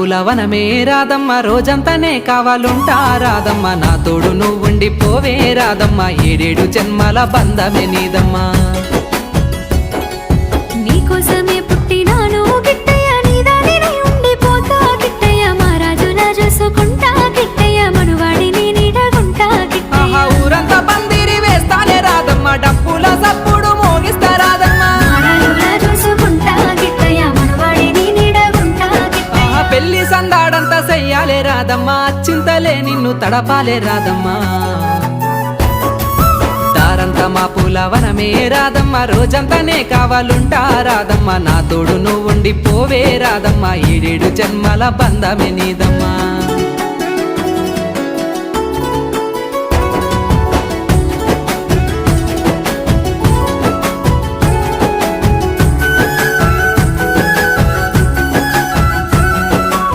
పూలవనమే రాదమ్మ రోజంతానే కావాలుంటా రాదమ్మ నా తోడు నువ్వుండి పోవే రాదమ్మ ఏడేడు జన్మల బంధమే నీదమ్మా నీకోసమే పుట్టినాను గిట్టయ్య నీదానినై ఉండిపోతా గిట్టయ్య మా రాజులా చూసుకుంటా గిట్టయ్య మనువాడిని నీడగుంటా గిట్టయ్య ఊరంతా పందిరి వేస్తానే రాదమ్మ డప్పుల సప్పుడు మోగిస్తా రాదమ్మ రాజులా చూసుకుంటా గిట్టయ్య మనువాడిని నీడగుంటా గిట్టయ్య పెళ్లి సందాడంతా చెయ్యాలే రాదమ్మ చింతలే నిన్ను తడపాలే రాదమ్మా దారంతా మా పూలవనమే రాదమ్మ రోజంతానే కావాలుంటా రాదమ్మ నా తోడు నువ్వుండి పోవే రాదమ్మ ఏడేడు జన్మల బంధమే నీదమ్మా